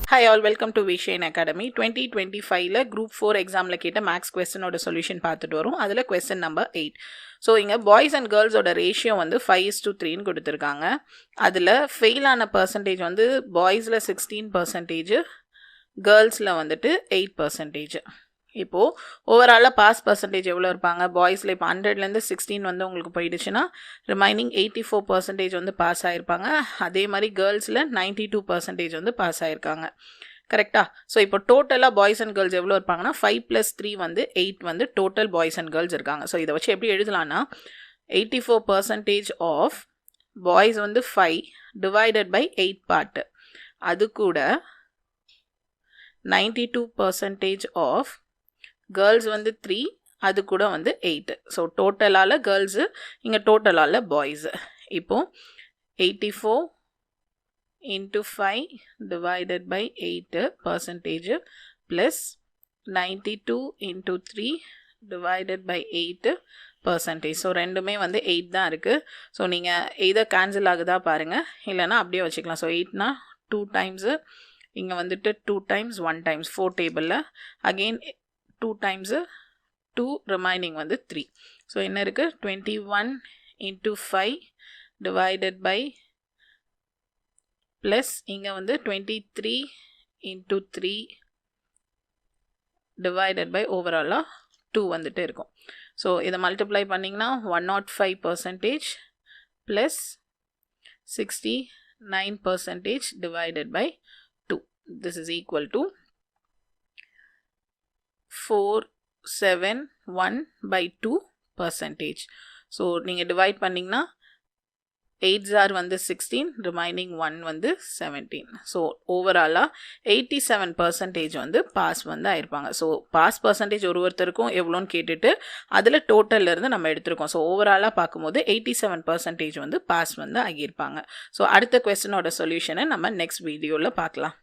Hi all, welcome to Vishain Academy. 2025 group 4 examல கேட்ட maths கொஸ்டினோட solution பார்த்துட்டு வரும். அதில் கொஸ்டின் நம்பர் 8. ஸோ இங்கே பாய்ஸ் அண்ட் கேர்ள்ஸோட ரேஷியோ வந்து 5:3 கொடுத்துருக்காங்க. அதில் ஃபெயில் ஆன பர்சன்டேஜ் வந்து பாய்ஸில் 16%, கேர்ள்ஸில் வந்துட்டு 8%. இப்போது ஓவராலாக பாஸ் பர்சன்டேஜ் எவ்வளோ இருப்பாங்க? பாய்ஸில் இப்போ 100லேருந்து 16 வந்து உங்களுக்கு போயிடுச்சுன்னா ரிமைனிங் 84% வந்து பாஸ் ஆகிருப்பாங்க. அதே மாதிரி கேர்ள்ஸில் 92% வந்து பாஸ் ஆகிருக்காங்க. கரெக்டாக? ஸோ இப்போ டோட்டலாக பாய்ஸ் அண்ட் கேர்ள்ஸ் எவ்வளோ இருப்பாங்கன்னா 5 + 3 வந்து 8 வந்து டோட்டல் பாய்ஸ் அண்ட் கேர்ள்ஸ் இருக்காங்க. ஸோ இதை வச்சு எப்படி எழுதலான்னா 84% ஆஃப் பாய்ஸ் வந்து 5 டிவைடட் பை 8 பார்ட்டு, அது கூட 92% ஆஃப் கேர்ள்ஸ் வந்து 3, அது கூட வந்து 8. ஸோ டோட்டலால் கேர்ள்ஸு, இங்கே டோட்டலால் பாய்ஸு. இப்போது 84 × 5 divided by 8% plus 92 × 3 divided by 8%. So ரெண்டுமே வந்து 8 தான் இருக்குது. ஸோ நீங்கள் எதை கேன்சல் ஆகுதா பாருங்கள், இல்லைனா அப்படியே வச்சுக்கலாம். ஸோ 8னா 2 டைம்ஸு, இங்கே வந்துட்டு 2 டைம்ஸ் 1 டைம்ஸ் 4 டேபிளில், அகெயின் 2 times 2, remaining வந்து 3. ஸோ என்ன இருக்குது? 21 × 5 divided by plus இங்கே வந்து 23 × 3 divided by overall 2 வந்துட்டு இருக்கும். ஸோ இதை மல்டிப்ளை பண்ணிங்கன்னா 105% plus 69% divided by 2. This is equal to 471/2%. So நீங்கள் டிவைட் பண்ணிங்கன்னா 8s வந்து 16, ரிமைனிங் 1 வந்து 17. ஸோ ஓவராலாக 87% வந்து பாஸ் வந்து ஆயிருப்பாங்க. ஸோ பாஸ் பர்சன்டேஜ் ஒருத்தருக்கும் எவ்வளோன்னு கேட்டுட்டு அதில் டோட்டல்லேருந்து நம்ம எடுத்திருக்கோம். ஸோ ஓவராலாக பார்க்கும்போது 87% வந்து பாஸ் வந்து ஆகியிருப்பாங்க. ஸோ அடுத்த கொஸ்டினோட சொல்யூஷனை நம்ம நெக்ஸ்ட் வீடியோவில் பார்க்கலாம்.